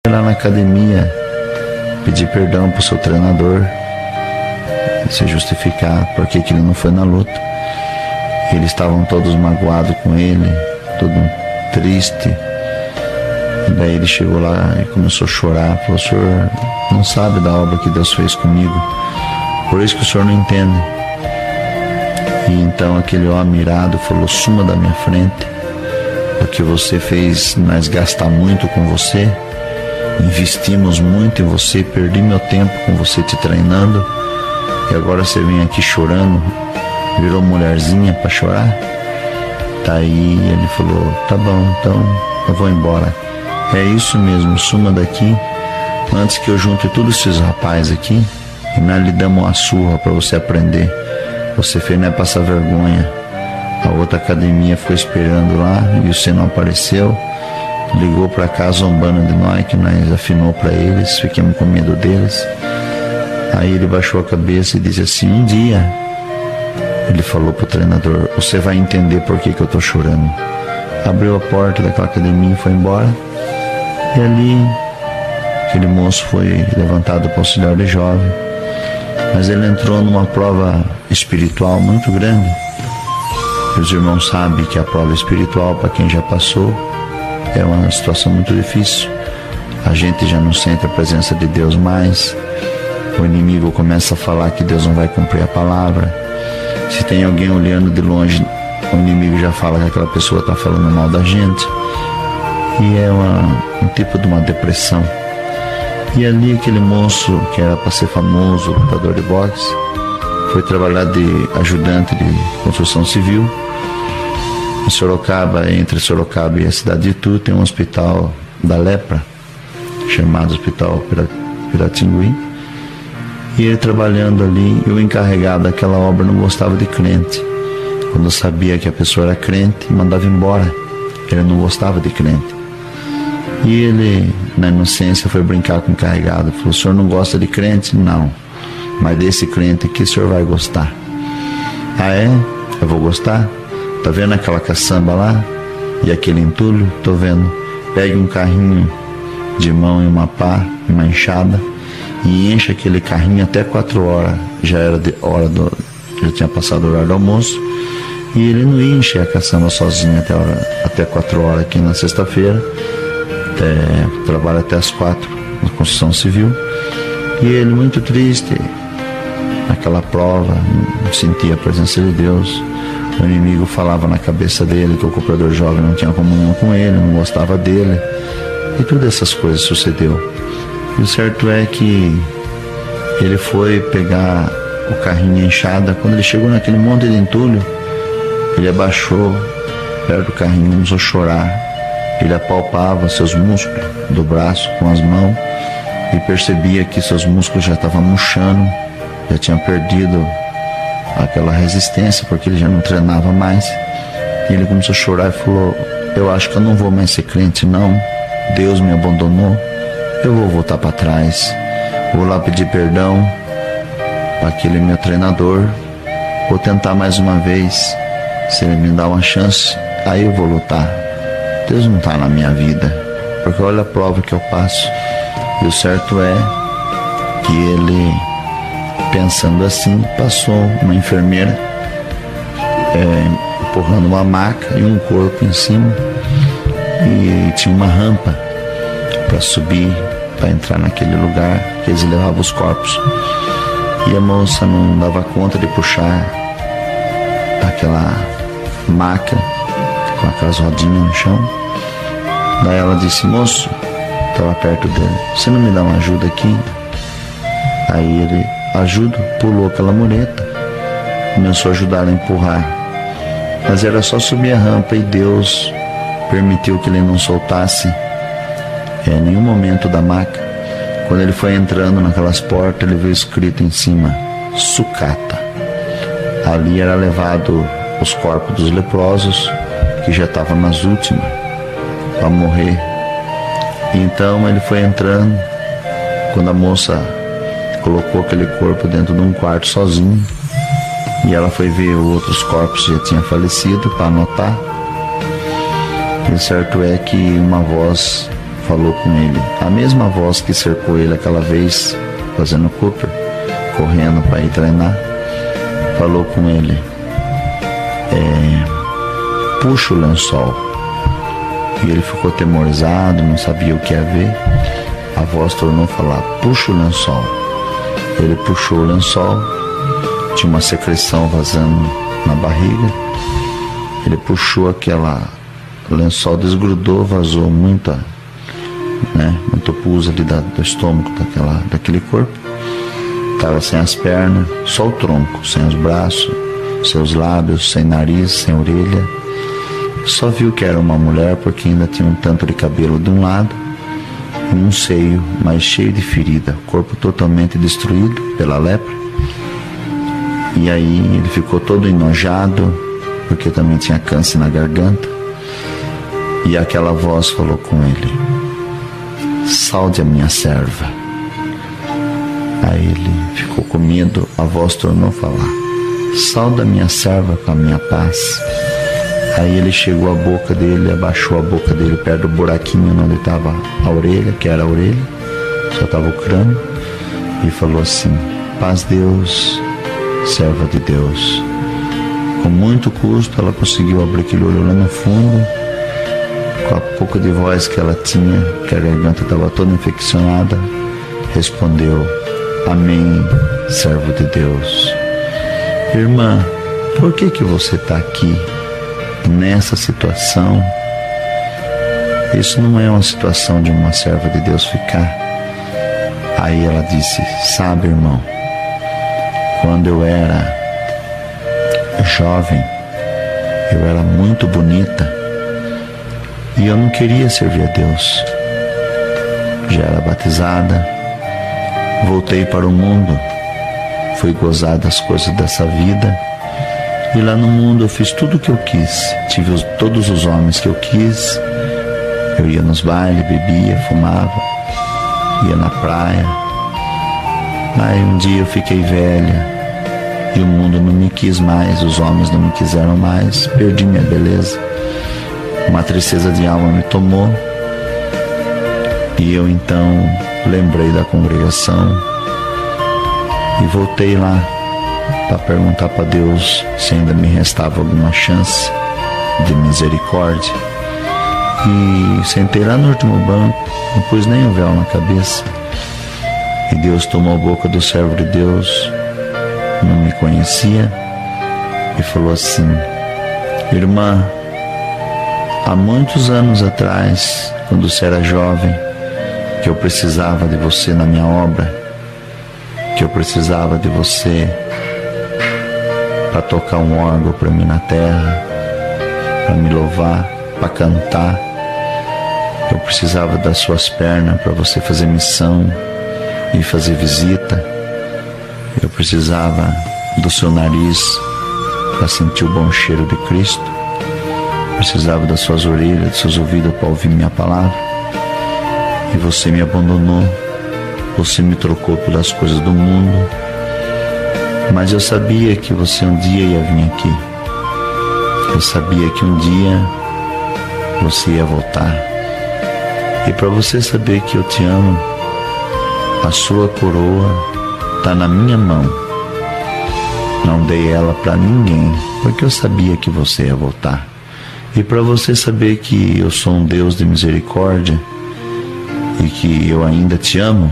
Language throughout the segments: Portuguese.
Lá na academia, pedir perdão pro seu treinador, se justificar porque que ele não foi na luta. Eles estavam todos magoados com ele, todo triste. E daí ele chegou lá e começou a chorar, falou: o senhor não sabe da obra que Deus fez comigo, por isso que o senhor não entende. E então aquele homem irado falou: suma da minha frente, porque você fez nós gastar muito com você, investimos muito em você, perdi meu tempo com você te treinando, e agora você vem aqui chorando, virou mulherzinha para chorar. Daí ele falou: tá bom, então eu vou embora. É isso mesmo, suma daqui, antes que eu junte todos esses rapazes aqui e nós lhe damos uma surra para você aprender. Você fez não é passar vergonha. A outra academia ficou esperando lá e você não apareceu. Ligou para cá zombando de nós, que nós afinou para eles, ficamos com medo deles. Aí ele baixou a cabeça e disse assim: um dia, ele falou pro treinador, você vai entender por que eu tô chorando. Abriu a porta daquela academia e foi embora. E ali, aquele moço foi levantado para auxiliar de jovem, mas ele entrou numa prova espiritual muito grande. E os irmãos sabem que a prova espiritual, para quem já passou, é uma situação muito difícil. A gente já não sente a presença de Deus mais. O inimigo começa a falar que Deus não vai cumprir a palavra. Se tem alguém olhando de longe, o inimigo já fala que aquela pessoa está falando mal da gente. E é um tipo de uma depressão. E ali aquele moço, que era para ser famoso, lutador de boxe, foi trabalhar de ajudante de construção civil. Em Sorocaba, entre Sorocaba e a cidade de Itu, tem um hospital da lepra, chamado Hospital Piratingui. E ele trabalhando ali, e o encarregado daquela obra não gostava de crente. Quando sabia que a pessoa era crente, mandava embora. Ele não gostava de crente. E ele, na inocência, foi brincar com o encarregado. Falou: o senhor não gosta de crente? Não. Mas desse crente aqui o senhor vai gostar. Ah, é? Eu vou gostar? Tá vendo aquela caçamba lá? E aquele entulho? Tô vendo. Pegue um carrinho de mão e uma pá, uma enxada, e enche aquele carrinho até 4 horas. Já era já tinha passado o horário do almoço. E ele não ia encher a caçamba sozinho até 4 horas aqui na sexta-feira. Trabalha até as 4 na construção civil. E ele muito triste, naquela prova, não sentia a presença de Deus. O inimigo falava na cabeça dele que o cooperador jovem não tinha comunhão com ele, não gostava dele. E todas essas coisas sucedeu. E o certo é que ele foi pegar o carrinho e enxada. Quando ele chegou naquele monte de entulho, ele abaixou perto do carrinho, começou a chorar. Ele apalpava seus músculos do braço com as mãos e percebia que seus músculos já estavam murchando, já tinham perdido aquela resistência, porque ele já não treinava mais. E ele começou a chorar e falou: eu acho que eu não vou mais ser crente não, Deus me abandonou, eu vou voltar para trás, vou lá pedir perdão para aquele meu treinador, vou tentar mais uma vez, se ele me dá uma chance, aí eu vou lutar. Deus não está na minha vida, porque olha a prova que eu passo. E o certo é que ele, pensando assim, passou uma enfermeira empurrando uma maca e um corpo em cima, e tinha uma rampa para subir, para entrar naquele lugar que eles levavam os corpos. E a moça não dava conta de puxar aquela maca com aquelas rodinhas no chão. Daí ela disse: moço, estava perto dele, você não me dá uma ajuda aqui? Aí ele: ajuda, pulou aquela mureta, começou a ajudar a empurrar. Mas era só subir a rampa, e Deus permitiu que ele não soltasse em nenhum momento da maca. Quando ele foi entrando naquelas portas, ele viu escrito em cima: sucata. Ali era levado os corpos dos leprosos, que já estavam nas últimas para morrer. Então ele foi entrando. Quando a moça colocou aquele corpo dentro de um quarto sozinho, e ela foi ver outros corpos que já tinham falecido para anotar. E o certo é que uma voz falou com ele, a mesma voz que cercou ele aquela vez, fazendo Cooper, correndo para ir treinar, falou com ele, puxa o lençol. E ele ficou atemorizado, não sabia o que ia ver. A voz tornou a falar, puxa o lençol. Ele puxou o lençol, tinha uma secreção vazando na barriga. Ele puxou o lençol, desgrudou, vazou muito pus ali do estômago daquele corpo. Estava sem as pernas, só o tronco, sem os braços, seus lábios, sem nariz, sem orelha. Só viu que era uma mulher porque ainda tinha um tanto de cabelo de um lado e um seio mais cheio de ferida, o corpo totalmente destruído pela lepra. E aí ele ficou todo enojado, porque também tinha câncer na garganta. E aquela voz falou com ele, salde a minha serva. Aí ele ficou com medo, a voz tornou a falar, salda a minha serva com a minha paz. Aí ele chegou à boca dele, abaixou a boca dele perto do buraquinho onde estava a orelha, que era a orelha, só estava o crânio, e falou assim, paz Deus, serva de Deus. Com muito custo ela conseguiu abrir aquele olho lá no fundo, com a pouca de voz que ela tinha, que a garganta estava toda infeccionada, respondeu, amém, servo de Deus. Irmã, por que você está aqui nessa situação? Isso não é uma situação de uma serva de Deus ficar. Aí ela disse, sabe, irmão, quando eu era jovem, eu era muito bonita e eu não queria servir a Deus. Já era batizada, voltei para o mundo, fui gozar das coisas dessa vida. E lá no mundo eu fiz tudo o que eu quis, tive todos os homens que eu quis, eu ia nos bailes, bebia, fumava, ia na praia. Aí um dia eu fiquei velha e o mundo não me quis mais, os homens não me quiseram mais, perdi minha beleza, uma tristeza de alma me tomou e eu então lembrei da congregação e voltei lá para perguntar para Deus se ainda me restava alguma chance de misericórdia. E sentei lá no último banco, não pus nem um véu na cabeça. E Deus tomou a boca do servo de Deus, não me conhecia, e falou assim, irmã, há muitos anos atrás, quando você era jovem, que eu precisava de você na minha obra, que eu precisava de você para tocar um órgão para mim na terra, para me louvar, para cantar. Eu precisava das suas pernas para você fazer missão e fazer visita. Eu precisava do seu nariz para sentir o bom cheiro de Cristo. Eu precisava das suas orelhas, dos seus ouvidos para ouvir minha palavra. E você me abandonou, você me trocou pelas coisas do mundo. Mas eu sabia que você um dia ia vir aqui. Eu sabia que um dia você ia voltar. E para você saber que eu te amo, a sua coroa está na minha mão. Não dei ela para ninguém, porque eu sabia que você ia voltar. E para você saber que eu sou um Deus de misericórdia e que eu ainda te amo,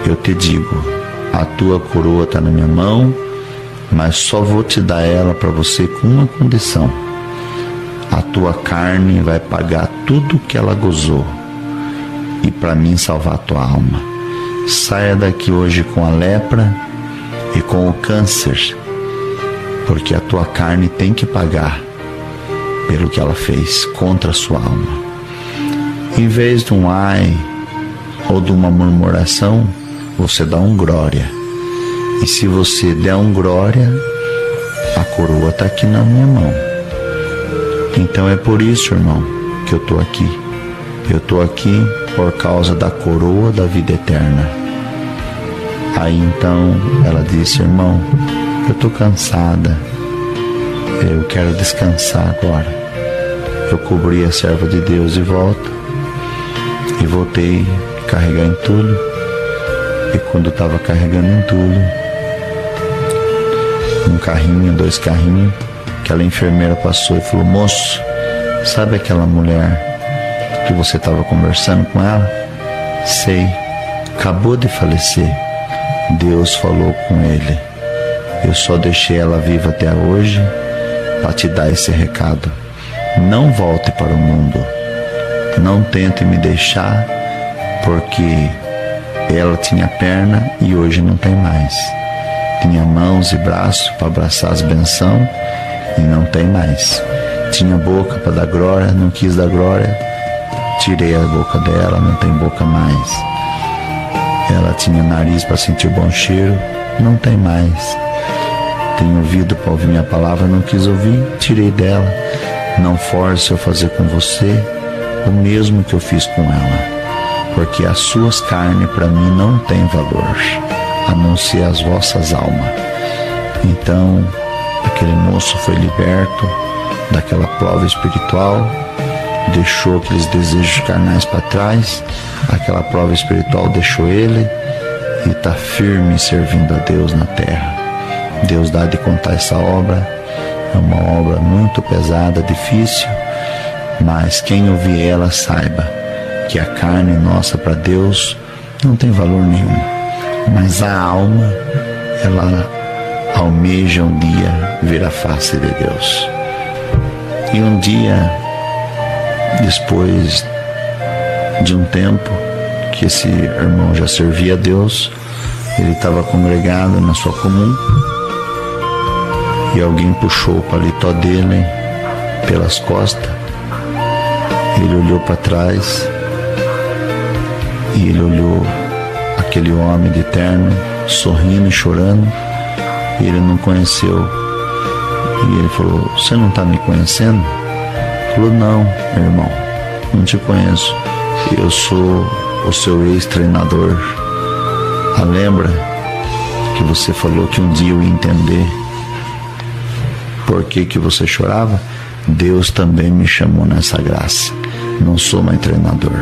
eu te digo, a tua coroa está na minha mão, mas só vou te dar ela para você com uma condição. A tua carne vai pagar tudo que ela gozou e para mim salvar a tua alma. Saia daqui hoje com a lepra e com o câncer, porque a tua carne tem que pagar pelo que ela fez contra a sua alma. Em vez de um ai ou de uma murmuração, você dá um glória. E se você der um glória, a coroa está aqui na minha mão. Então é por isso, irmão, que eu estou aqui. Eu estou aqui por causa da coroa da vida eterna. Aí então ela disse, irmão, eu estou cansada, eu quero descansar agora. Eu cobri a serva de Deus de volta, E voltei a carregar entulho. E quando eu estava carregando entulho, um carrinho, 2 carrinhos, aquela enfermeira passou e falou: moço, sabe aquela mulher que você estava conversando com ela? Sei, acabou de falecer. Deus falou com ele. Eu só deixei ela viva até hoje para te dar esse recado. Não volte para o mundo. Não tente me deixar, porque ela tinha perna e hoje não tem mais. Tinha mãos e braços para abraçar as bençãos e não tem mais. Tinha boca para dar glória, não quis dar glória. Tirei a boca dela, não tem boca mais. Ela tinha nariz para sentir bom cheiro, não tem mais. Tem ouvido para ouvir minha palavra, não quis ouvir, tirei dela. Não force eu fazer com você o mesmo que eu fiz com ela, porque as suas carnes para mim não têm valor, a não ser as vossas almas. Então, aquele moço foi liberto daquela prova espiritual, deixou aqueles desejos carnais para trás, aquela prova espiritual deixou ele e está firme servindo a Deus na terra. Deus dá de contar essa obra, é uma obra muito pesada, difícil, mas quem ouvir ela saiba que a carne nossa para Deus não tem valor nenhum, mas a alma, ela almeja um dia ver a face de Deus. E um dia, depois de um tempo que esse irmão já servia a Deus, ele estava congregado na sua comum e alguém puxou o paletó dele pelas costas. Ele olhou para trás e ele olhou aquele homem de terno sorrindo e chorando, e ele não conheceu. E ele falou: você não está me conhecendo? Ele falou: não, meu irmão, não te conheço, eu sou o seu ex-treinador. Lembra que você falou que um dia eu ia entender por que você chorava? Deus também me chamou nessa graça, não sou mais treinador.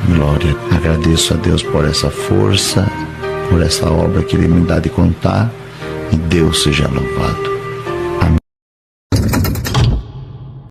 Glória, agradeço a Deus por essa força, por essa obra que Ele me dá de contar, e Deus seja louvado.